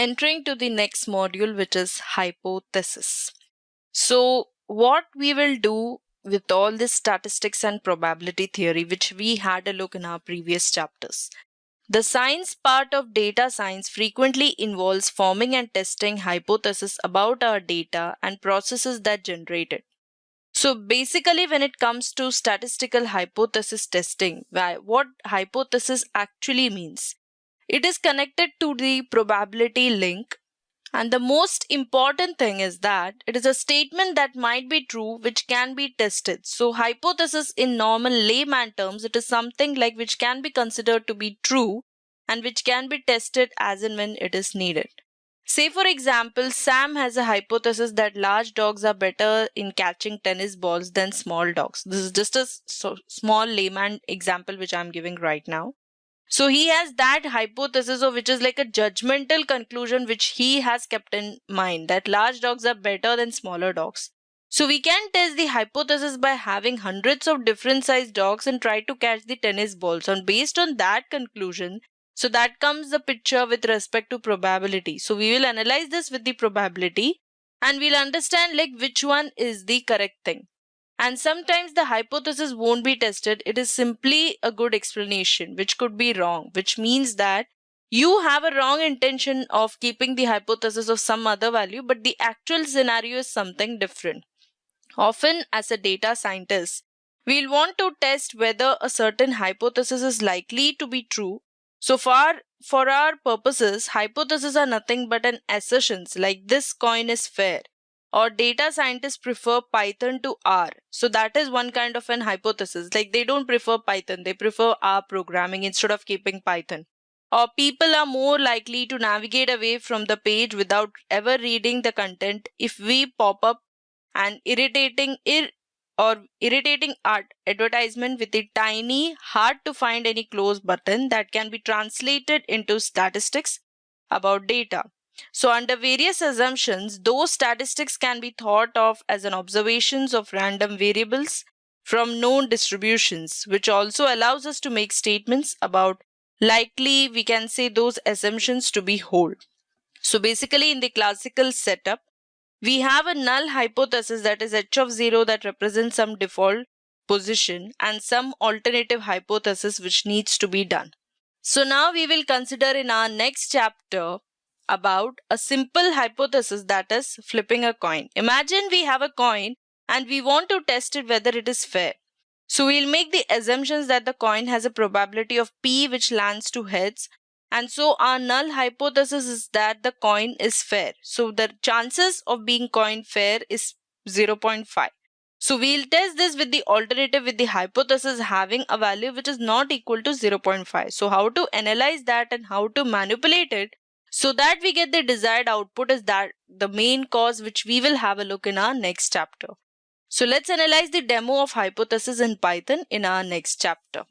entering to the next module, which is hypothesis. So what we will do with all this statistics and probability theory, which we had a look in our previous chapters. The science part of data science frequently involves forming and testing hypotheses about our data and processes that generate it. So basically, when it comes to statistical hypothesis testing, what hypothesis actually means, it is connected to the probability link. And the most important thing is that it is a statement that might be true, which can be tested. So hypothesis in normal layman terms, it is something like which can be considered to be true and which can be tested as and when it is needed. Say for example, Sam has a hypothesis that large dogs are better in catching tennis balls than small dogs. This is just a small layman example which I'm giving right now. So he has that hypothesis, of which is like a judgmental conclusion which he has kept in mind, that large dogs are better than smaller dogs. So we can test the hypothesis by having hundreds of different sized dogs and try to catch the tennis balls. And based on that conclusion, so that comes the picture with respect to probability. So we will analyze this with the probability and we'll understand like which one is the correct thing. And sometimes the hypothesis won't be tested. It is simply a good explanation, which could be wrong, which means that you have a wrong intention of keeping the hypothesis of some other value, but the actual scenario is something different. Often, as a data scientist, we'll want to test whether a certain hypothesis is likely to be true. So far, for our purposes, hypotheses are nothing but an assertions like this coin is fair, or data scientists prefer Python to R. So that is one kind of an hypothesis. Like they don't prefer Python, they prefer R programming instead of keeping Python. Or people are more likely to navigate away from the page without ever reading the content if we pop up an irritating advertisement with a tiny, hard to find any close button that can be translated into statistics about data. So under various assumptions, those statistics can be thought of as an observations of random variables from known distributions, which also allows us to make statements about likely, we can say, those assumptions to be hold. So basically in the classical setup, we have a null hypothesis, that is h of 0, that represents some default position, and some alternative hypothesis which needs to be done. So now we will consider in our next chapter about a simple hypothesis, that is flipping a coin. Imagine we have a coin and we want to test it whether it is fair. So we'll make the assumptions that the coin has a probability of p which lands to heads, and so our null hypothesis is that the coin is fair. So the chances of being coin fair is 0.5. So we'll test this with the alternative, with the hypothesis having a value which is not equal to 0.5. So how to analyze that and how to manipulate it so that we get the desired output is that the main cause, which we will have a look in our next chapter. So let's analyze the demo of hypothesis in Python in our next chapter.